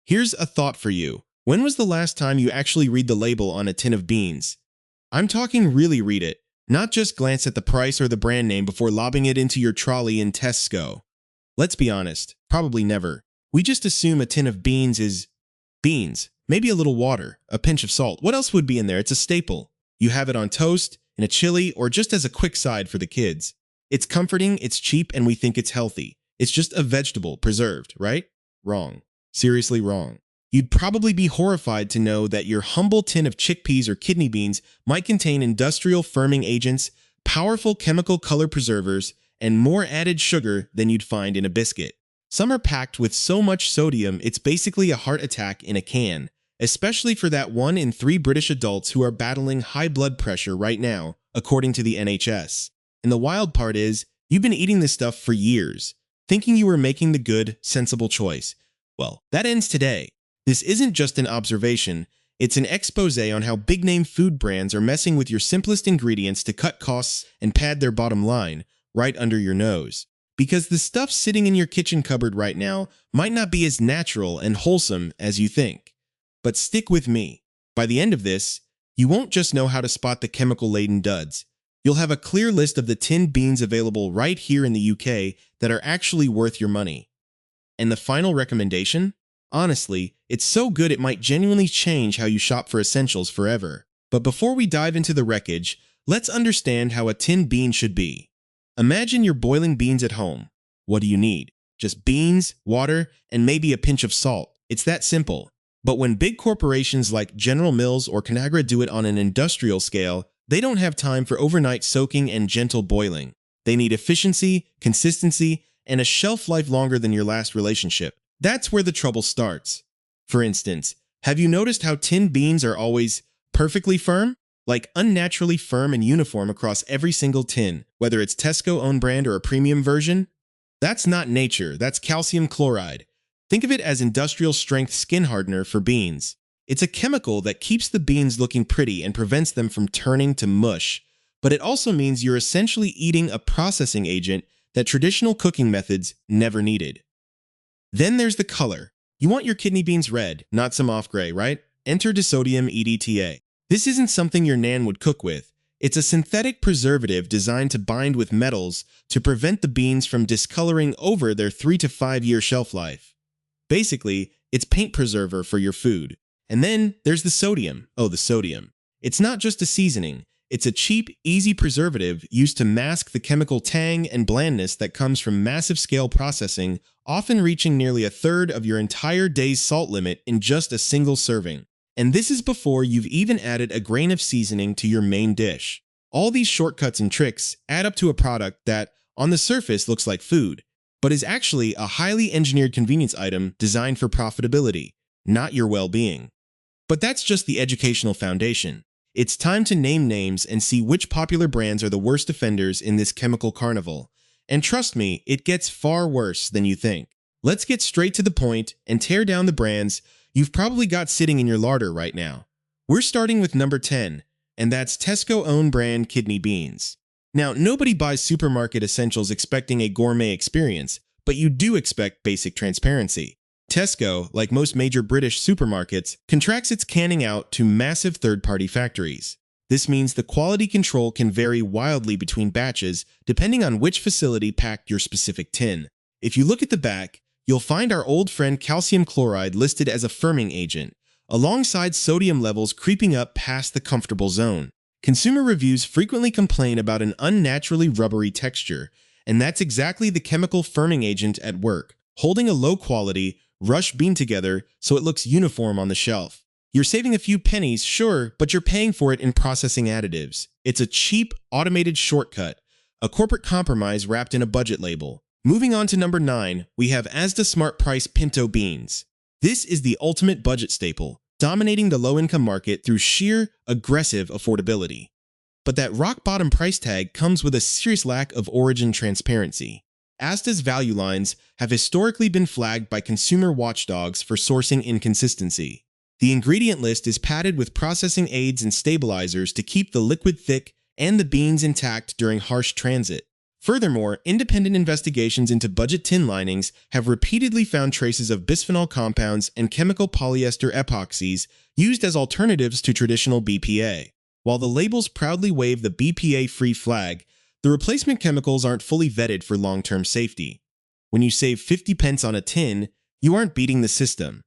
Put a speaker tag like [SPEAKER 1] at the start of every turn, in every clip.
[SPEAKER 1] Here's a thought for you. When was the last time you actually read the label on a tin of beans? I'm talking really read it, not just glance at the price or the brand name before lobbing it into your trolley in Tesco. Let's be honest, probably never. We just assume a tin of beans is beans, maybe a little water, a pinch of salt. What else would be in there? It's a staple. You have it on toast, in a chili, or just as a quick side for the kids. It's comforting, it's cheap, and we think it's healthy. It's just a vegetable, preserved, right? Wrong. Seriously wrong. You'd probably be horrified to know that your humble tin of chickpeas or kidney beans might contain industrial firming agents, powerful chemical color preservers, and more added sugar than you'd find in a biscuit. Some are packed with so much sodium it's basically a heart attack in a can, especially for that 1 in 3 British adults who are battling high blood pressure right now, according to the NHS. And the wild part is, you've been eating this stuff for years, thinking you were making the good, sensible choice. Well, that ends today. This isn't just an observation, it's an exposé on how big-name food brands are messing with your simplest ingredients to cut costs and pad their bottom line right under your nose. Because the stuff sitting in your kitchen cupboard right now might not be as natural and wholesome as you think. But stick with me. By the end of this, you won't just know how to spot the chemical-laden duds. You'll have a clear list of the tinned beans available right here in the UK that are actually worth your money. And the final recommendation? Honestly, it's so good it might genuinely change how you shop for essentials forever. But before we dive into the wreckage, let's understand how a tinned bean should be. Imagine you're boiling beans at home. What do you need? Just beans, water, and maybe a pinch of salt. It's that simple. But when big corporations like General Mills or Conagra do it on an industrial scale, they don't have time for overnight soaking and gentle boiling. They need efficiency, consistency, and a shelf life longer than your last relationship. That's where the trouble starts. For instance, have you noticed how tinned beans are always perfectly firm? Like unnaturally firm and uniform across every single tin, whether it's Tesco own brand or a premium version? That's not nature, that's calcium chloride. Think of it as industrial strength skin hardener for beans. It's a chemical that keeps the beans looking pretty and prevents them from turning to mush, but it also means you're essentially eating a processing agent that traditional cooking methods never needed. Then there's the color. You want your kidney beans red, not some off gray, right? Enter disodium EDTA. This isn't something your nan would cook with. It's a synthetic preservative designed to bind with metals to prevent the beans from discoloring over their 3 to 5 year shelf life. Basically, it's paint preserver for your food. And then there's the sodium. Oh, the sodium. It's not just a seasoning. It's a cheap, easy preservative used to mask the chemical tang and blandness that comes from massive scale processing, often reaching nearly a third of your entire day's salt limit in just a single serving. And this is before you've even added a grain of seasoning to your main dish. All these shortcuts and tricks add up to a product that, on the surface, looks like food, but is actually a highly engineered convenience item designed for profitability, not your well-being. But that's just the educational foundation. It's time to name names and see which popular brands are the worst offenders in this chemical carnival. And trust me, it gets far worse than you think. Let's get straight to the point and tear down the brands you've probably got sitting in your larder right now. We're starting with number 10, and that's Tesco own brand kidney beans. Now, nobody buys supermarket essentials expecting a gourmet experience, but you do expect basic transparency. Tesco, like most major British supermarkets, contracts its canning out to massive third-party factories. This means the quality control can vary wildly between batches depending on which facility packed your specific tin. If you look at the back, you'll find our old friend calcium chloride listed as a firming agent, alongside sodium levels creeping up past the comfortable zone. Consumer reviews frequently complain about an unnaturally rubbery texture, and that's exactly the chemical firming agent at work, holding a low-quality, rush bean together so it looks uniform on the shelf. You're saving a few pennies, sure, but you're paying for it in processing additives. It's a cheap, automated shortcut, a corporate compromise wrapped in a budget label. Moving on to number 9, we have Asda Smart Price Pinto beans. This is the ultimate budget staple, dominating the low-income market through sheer, aggressive affordability. But that rock-bottom price tag comes with a serious lack of origin transparency. Asda's value lines have historically been flagged by consumer watchdogs for sourcing inconsistency. The ingredient list is padded with processing aids and stabilizers to keep the liquid thick and the beans intact during harsh transit. Furthermore, independent investigations into budget tin linings have repeatedly found traces of bisphenol compounds and chemical polyester epoxies used as alternatives to traditional BPA. While the labels proudly wave the BPA-free flag, the replacement chemicals aren't fully vetted for long-term safety. When you save 50 pence on a tin, you aren't beating the system.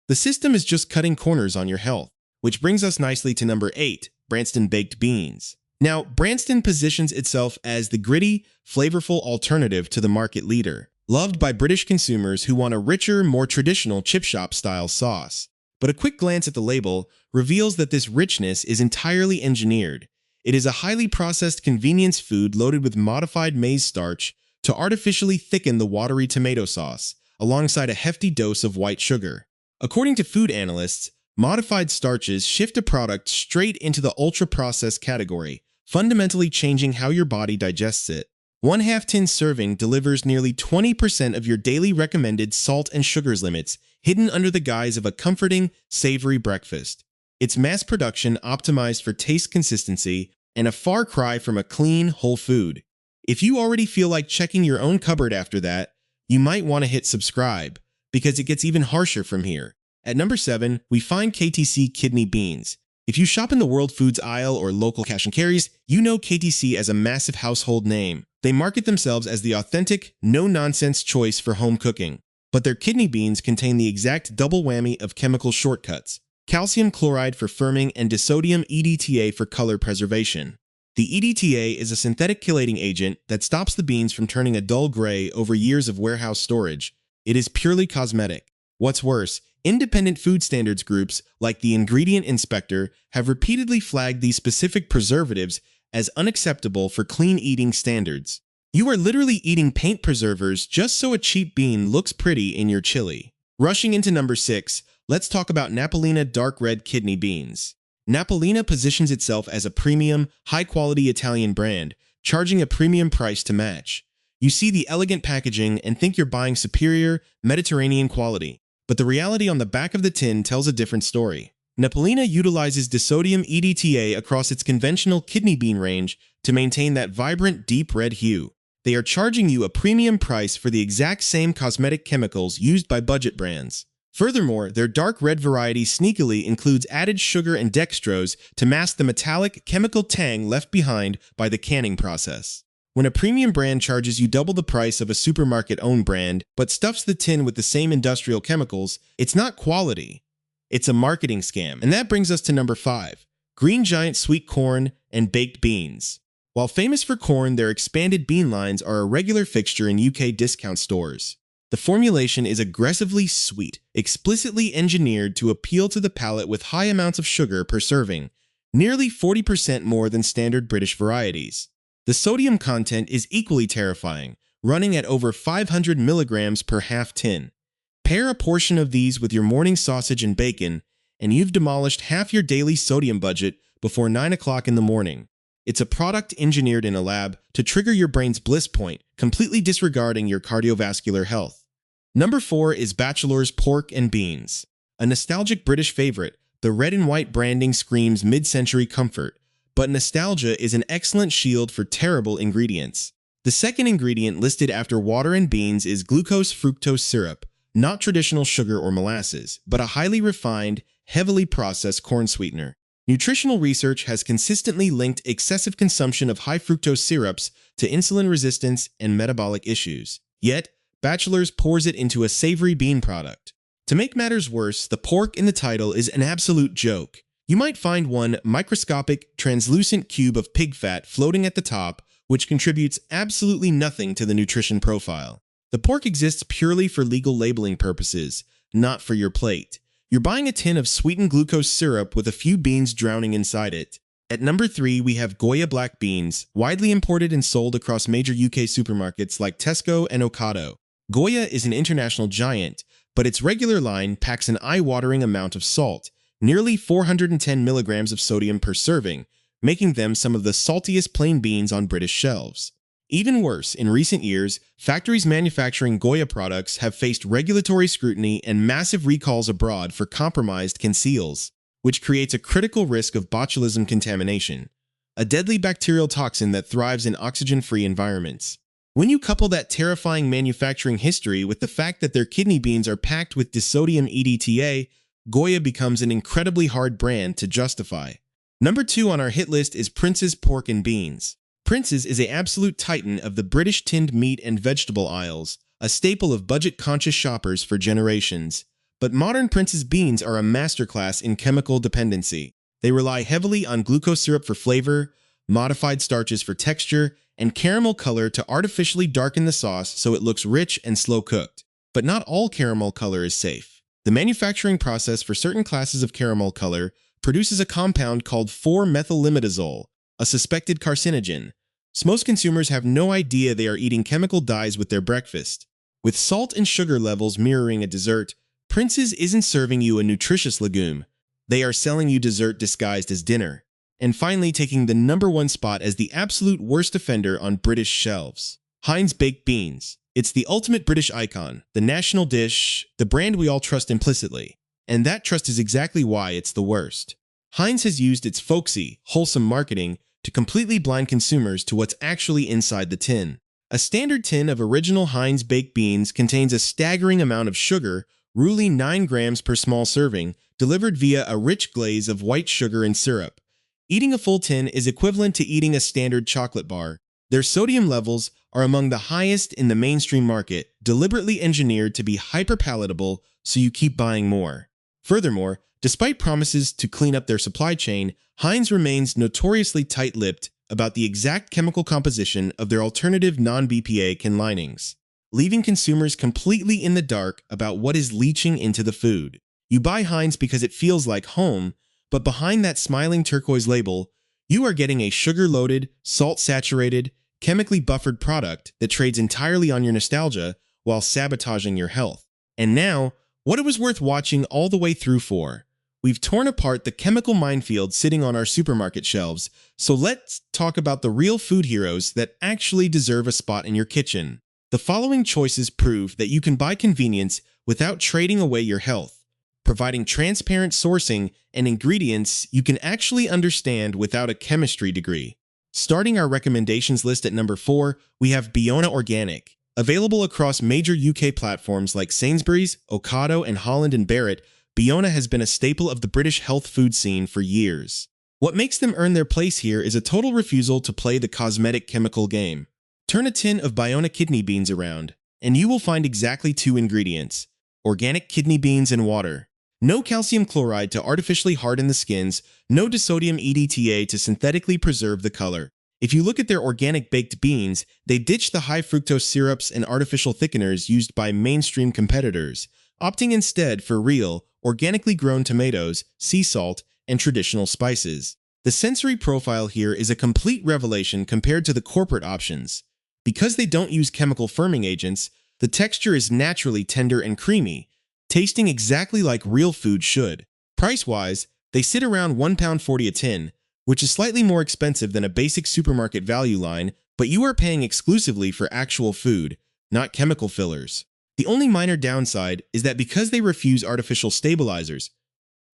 [SPEAKER 1] The system is just cutting corners on your health, which brings us nicely to number 8, Branston baked beans. Now, Branston positions itself as the gritty, flavorful alternative to the market leader, loved by British consumers who want a richer, more traditional chip shop-style sauce. But a quick glance at the label reveals that this richness is entirely engineered. It is a highly processed convenience food loaded with modified maize starch to artificially thicken the watery tomato sauce, alongside a hefty dose of white sugar. According to food analysts, modified starches shift a product straight into the ultra-processed category, fundamentally changing how your body digests it. One half-tin serving delivers nearly 20% of your daily recommended salt and sugars limits, hidden under the guise of a comforting, savory breakfast. It's mass production optimized for taste consistency and a far cry from a clean, whole food. If you already feel like checking your own cupboard after that, you might want to hit subscribe, because it gets even harsher from here. At number 7, we find KTC kidney beans. If you shop in the World Foods aisle or local cash and carries, you know KTC as a massive household name. They market themselves as the authentic, no-nonsense choice for home cooking. But their kidney beans contain the exact double whammy of chemical shortcuts: calcium chloride for firming and disodium EDTA for color preservation. The EDTA is a synthetic chelating agent that stops the beans from turning a dull gray over years of warehouse storage. It is purely cosmetic. What's worse, independent food standards groups like the Ingredient Inspector have repeatedly flagged these specific preservatives as unacceptable for clean eating standards. You are literally eating paint preservers just so a cheap bean looks pretty in your chili. Rushing into number 6, let's talk about Napolina dark red kidney beans. Napolina positions itself as a premium, high-quality Italian brand, charging a premium price to match. You see the elegant packaging and think you're buying superior, Mediterranean quality. But the reality on the back of the tin tells a different story. Napolina utilizes disodium EDTA across its conventional kidney bean range to maintain that vibrant, deep red hue. They are charging you a premium price for the exact same cosmetic chemicals used by budget brands. Furthermore, their dark red variety sneakily includes added sugar and dextrose to mask the metallic, chemical tang left behind by the canning process. When a premium brand charges you double the price of a supermarket-owned brand, but stuffs the tin with the same industrial chemicals, it's not quality. It's a marketing scam. And that brings us to number 5, Green Giant sweet corn and baked beans. While famous for corn, their expanded bean lines are a regular fixture in UK discount stores. The formulation is aggressively sweet, explicitly engineered to appeal to the palate with high amounts of sugar per serving, nearly 40% more than standard British varieties. The sodium content is equally terrifying, running at over 500 milligrams per half tin. Pair a portion of these with your morning sausage and bacon, and you've demolished half your daily sodium budget before 9 o'clock in the morning. It's a product engineered in a lab to trigger your brain's bliss point, completely disregarding your cardiovascular health. Number 4 is Batchelor's pork and beans. A nostalgic British favorite, the red and white branding screams mid-century comfort, but nostalgia is an excellent shield for terrible ingredients. The second ingredient listed after water and beans is glucose-fructose syrup, not traditional sugar or molasses, but a highly refined, heavily processed corn sweetener. Nutritional research has consistently linked excessive consumption of high-fructose syrups to insulin resistance and metabolic issues. Yet, Batchelor's pours it into a savory bean product. To make matters worse, the pork in the title is an absolute joke. You might find one microscopic, translucent cube of pig fat floating at the top, which contributes absolutely nothing to the nutrition profile. The pork exists purely for legal labeling purposes, not for your plate. You're buying a tin of sweetened glucose syrup with a few beans drowning inside it. At number 3, we have Goya black beans, widely imported and sold across major UK supermarkets like Tesco and Ocado. Goya is an international giant, but its regular line packs an eye-watering amount of salt, nearly 410 milligrams of sodium per serving, making them some of the saltiest plain beans on British shelves. Even worse, in recent years, factories manufacturing Goya products have faced regulatory scrutiny and massive recalls abroad for compromised conceals, which creates a critical risk of botulism contamination. a deadly bacterial toxin that thrives in oxygen-free environments. When you couple that terrifying manufacturing history with the fact that their kidney beans are packed with disodium EDTA, Goya becomes an incredibly hard brand to justify. Number 2 on our hit list is Prince's Pork and Beans. Prince's is an absolute titan of the British tinned meat and vegetable aisles, a staple of budget-conscious shoppers for generations. But modern Prince's beans are a masterclass in chemical dependency. They rely heavily on glucose syrup for flavor, modified starches for texture, and caramel color to artificially darken the sauce so it looks rich and slow-cooked. But not all caramel color is safe. The manufacturing process for certain classes of caramel color produces a compound called 4-methylimidazole, a suspected carcinogen. So most consumers have no idea they are eating chemical dyes with their breakfast. With salt and sugar levels mirroring a dessert, Prince's isn't serving you a nutritious legume. They are selling you dessert disguised as dinner. And finally, taking the number 1 spot as the absolute worst offender on British shelves. Heinz baked beans. It's the ultimate British icon, the national dish, the brand we all trust implicitly. And that trust is exactly why it's the worst. Heinz has used its folksy, wholesome marketing to completely blind consumers to what's actually inside the tin. A standard tin of original Heinz baked beans contains a staggering amount of sugar, roughly 9 grams per small serving, delivered via a rich glaze of white sugar and syrup. Eating a full tin is equivalent to eating a standard chocolate bar. Their sodium levels are among the highest in the mainstream market, deliberately engineered to be hyper-palatable so you keep buying more. Furthermore, despite promises to clean up their supply chain, Heinz remains notoriously tight-lipped about the exact chemical composition of their alternative non-BPA can linings, leaving consumers completely in the dark about what is leaching into the food. You buy Heinz because it feels like home, but behind that smiling turquoise label, you are getting a sugar-loaded, salt-saturated, chemically buffered product that trades entirely on your nostalgia while sabotaging your health. And now, what it was worth watching all the way through for. We've torn apart the chemical minefield sitting on our supermarket shelves, so let's talk about the real food heroes that actually deserve a spot in your kitchen. The following choices prove that you can buy convenience without trading away your health, providing transparent sourcing and ingredients you can actually understand without a chemistry degree. Starting our recommendations list at number 4, we have Biona Organic. Available across major UK platforms like Sainsbury's, Ocado, and Holland & Barrett, Biona has been a staple of the British health food scene for years. What makes them earn their place here is a total refusal to play the cosmetic chemical game. Turn a tin of Biona kidney beans around, and you will find exactly 2 ingredients: organic kidney beans and water. No calcium chloride to artificially harden the skins, no disodium EDTA to synthetically preserve the color. If you look at their organic baked beans, they ditch the high fructose syrups and artificial thickeners used by mainstream competitors, opting instead for real, organically grown tomatoes, sea salt, and traditional spices. The sensory profile here is a complete revelation compared to the corporate options. Because they don't use chemical firming agents, the texture is naturally tender and creamy, tasting exactly like real food should. Price-wise, they sit around £1.40 a tin, which is slightly more expensive than a basic supermarket value line, but you are paying exclusively for actual food, not chemical fillers. The only minor downside is that because they refuse artificial stabilizers,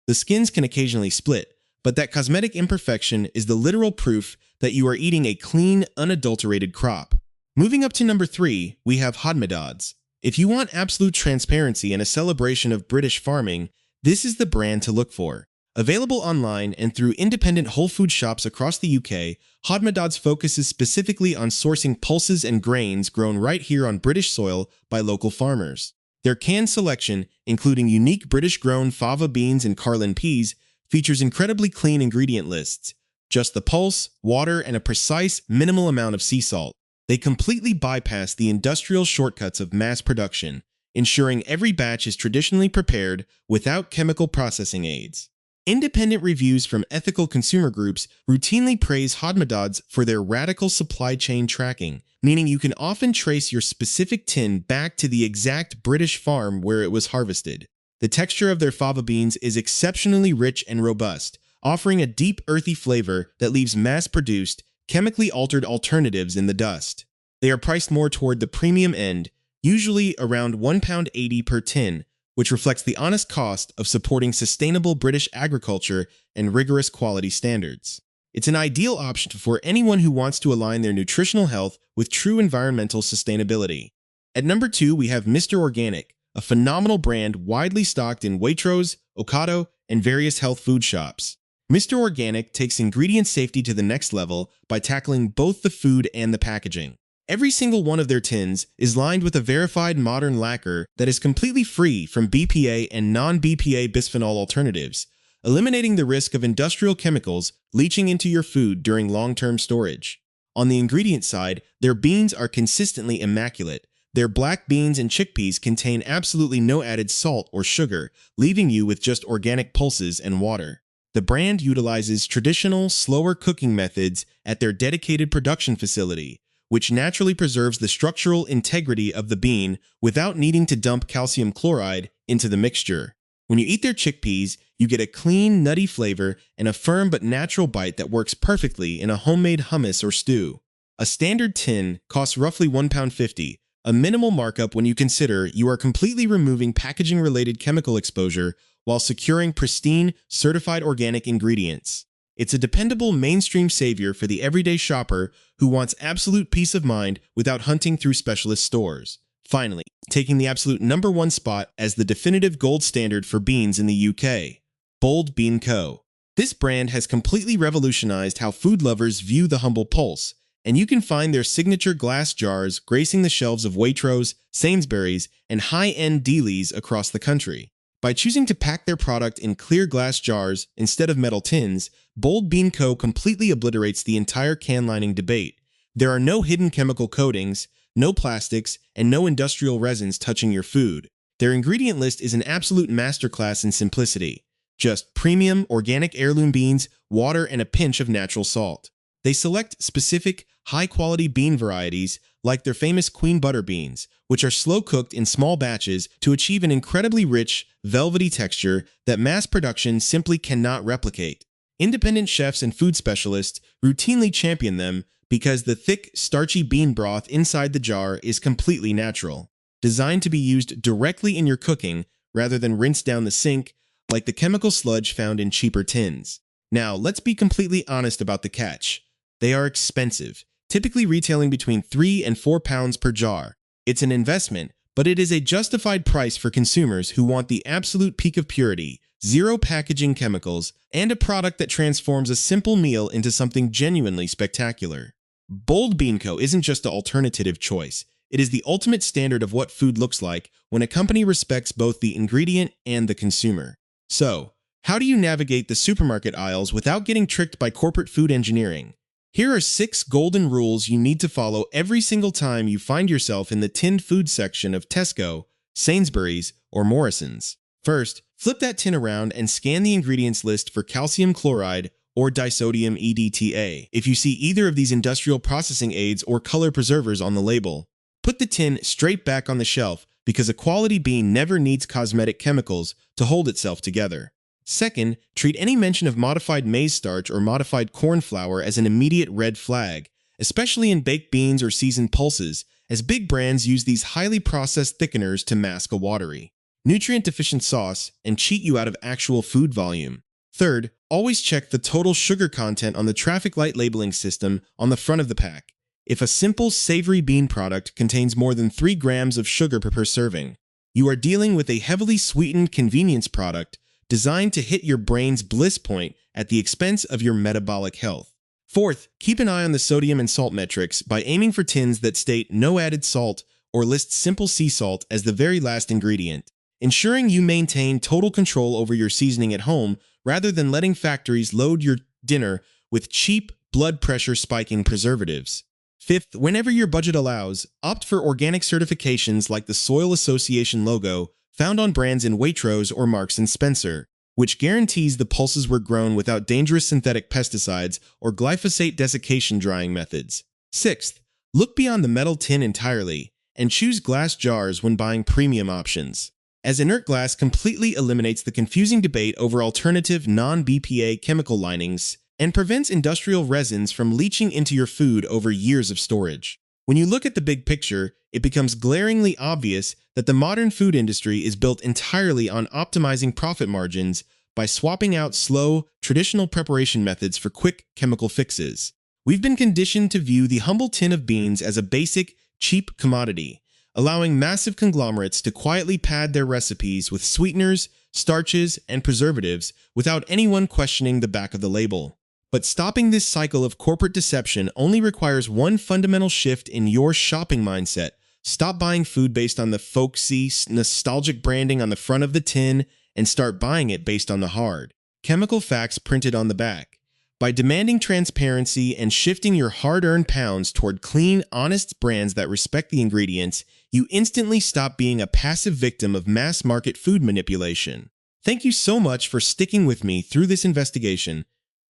[SPEAKER 1] the skins can occasionally split, but that cosmetic imperfection is the literal proof that you are eating a clean, unadulterated crop. Moving up to number 3, we have Hadmadads. If you want absolute transparency and a celebration of British farming, this is the brand to look for. Available online and through independent whole food shops across the UK, Hadmadads focuses specifically on sourcing pulses and grains grown right here on British soil by local farmers. Their canned selection, including unique British-grown fava beans and Carlin peas, features incredibly clean ingredient lists, just the pulse, water, and a precise, minimal amount of sea salt. They completely bypass the industrial shortcuts of mass production, ensuring every batch is traditionally prepared without chemical processing aids. Independent reviews from ethical consumer groups routinely praise Hadmadads for their radical supply chain tracking, meaning you can often trace your specific tin back to the exact British farm where it was harvested. The texture of their fava beans is exceptionally rich and robust, offering a deep earthy flavor that leaves mass-produced, chemically altered alternatives in the dust. They are priced more toward the premium end, usually around £1.80 per tin, which reflects the honest cost of supporting sustainable British agriculture and rigorous quality standards. It's an ideal option for anyone who wants to align their nutritional health with true environmental sustainability. At number 2, we have Mr. Organic, a phenomenal brand widely stocked in Waitrose, Ocado, and various health food shops. Mr. Organic takes ingredient safety to the next level by tackling both the food and the packaging. Every single one of their tins is lined with a verified modern lacquer that is completely free from BPA and non-BPA bisphenol alternatives, eliminating the risk of industrial chemicals leaching into your food during long-term storage. On the ingredient side, their beans are consistently immaculate. Their black beans and chickpeas contain absolutely no added salt or sugar, leaving you with just organic pulses and water. The brand utilizes traditional, slower cooking methods at their dedicated production facility, which naturally preserves the structural integrity of the bean without needing to dump calcium chloride into the mixture. When you eat their chickpeas, you get a clean, nutty flavor and a firm but natural bite that works perfectly in a homemade hummus or stew. A standard tin costs roughly £1.50, a minimal markup when you consider you are completely removing packaging-related chemical exposure while securing pristine, certified organic ingredients. It's a dependable mainstream savior for the everyday shopper who wants absolute peace of mind without hunting through specialist stores. Finally, taking the absolute number 1 spot as the definitive gold standard for beans in the UK, Bold Bean Co. This brand has completely revolutionized how food lovers view the humble pulse, and you can find their signature glass jars gracing the shelves of Waitrose, Sainsbury's, and high-end delis across the country. By choosing to pack their product in clear glass jars instead of metal tins, Bold Bean Co. completely obliterates the entire can lining debate. There are no hidden chemical coatings, no plastics, and no industrial resins touching your food. Their ingredient list is an absolute masterclass in simplicity. Just premium, organic heirloom beans, water, and a pinch of natural salt. They select specific, high-quality bean varieties like their famous Queen Butter beans, which are slow-cooked in small batches to achieve an incredibly rich, velvety texture that mass production simply cannot replicate. Independent chefs and food specialists routinely champion them because the thick, starchy bean broth inside the jar is completely natural, designed to be used directly in your cooking rather than rinsed down the sink like the chemical sludge found in cheaper tins. Now, let's be completely honest about the catch. They are expensive, typically retailing between £3 and £4 per jar. It's an investment, but it is a justified price for consumers who want the absolute peak of purity, zero packaging chemicals, and a product that transforms a simple meal into something genuinely spectacular. Bold Bean Co. isn't just an alternative choice. It is the ultimate standard of what food looks like when a company respects both the ingredient and the consumer. So, how do you navigate the supermarket aisles without getting tricked by corporate food engineering? Here are 6 golden rules you need to follow every single time you find yourself in the tinned food section of Tesco, Sainsbury's, or Morrison's. First, flip that tin around and scan the ingredients list for calcium chloride or disodium EDTA if you see either of these industrial processing aids or color preservers on the label. Put the tin straight back on the shelf because a quality bean never needs cosmetic chemicals to hold itself together. Second, treat any mention of modified maize starch or modified corn flour as an immediate red flag, especially in baked beans or seasoned pulses, as big brands use these highly processed thickeners to mask a watery, nutrient-deficient sauce and cheat you out of actual food volume. Third, always check the total sugar content on the traffic light labeling system on the front of the pack. If a simple, savory bean product contains more than 3 grams of sugar per serving, you are dealing with a heavily sweetened convenience product designed to hit your brain's bliss point at the expense of your metabolic health. Fourth, keep an eye on the sodium and salt metrics by aiming for tins that state no added salt or list simple sea salt as the very last ingredient, ensuring you maintain total control over your seasoning at home rather than letting factories load your dinner with cheap, blood pressure spiking preservatives. Fifth, whenever your budget allows, opt for organic certifications like the Soil Association logo found on brands in Waitrose or Marks & Spencer, which guarantees the pulses were grown without dangerous synthetic pesticides or glyphosate desiccation drying methods. Sixth, look beyond the metal tin entirely and choose glass jars when buying premium options, as inert glass completely eliminates the confusing debate over alternative non-BPA chemical linings and prevents industrial resins from leaching into your food over years of storage. When you look at the big picture, it becomes glaringly obvious that the modern food industry is built entirely on optimizing profit margins by swapping out slow, traditional preparation methods for quick chemical fixes. We've been conditioned to view the humble tin of beans as a basic, cheap commodity, allowing massive conglomerates to quietly pad their recipes with sweeteners, starches, and preservatives without anyone questioning the back of the label. But stopping this cycle of corporate deception only requires one fundamental shift in your shopping mindset. Stop buying food based on the folksy, nostalgic branding on the front of the tin and start buying it based on the hard, chemical facts printed on the back. By demanding transparency and shifting your hard-earned pounds toward clean, honest brands that respect the ingredients, you instantly stop being a passive victim of mass-market food manipulation. Thank you so much for sticking with me through this investigation.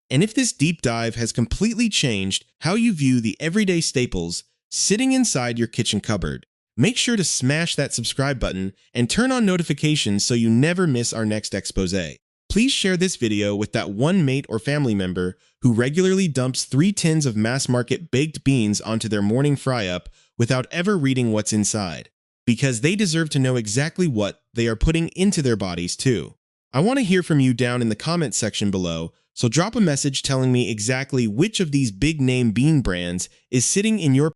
[SPEAKER 1] And if this deep dive has completely changed how you view the everyday staples sitting inside your kitchen cupboard, make sure to smash that subscribe button and turn on notifications so you never miss our next exposé. Please share this video with that one mate or family member who regularly dumps 3 tins of mass-market baked beans onto their morning fry-up without ever reading what's inside, because they deserve to know exactly what they are putting into their bodies too. I want to hear from you down in the comment section below, so drop a message telling me exactly which of these big-name bean brands is sitting in your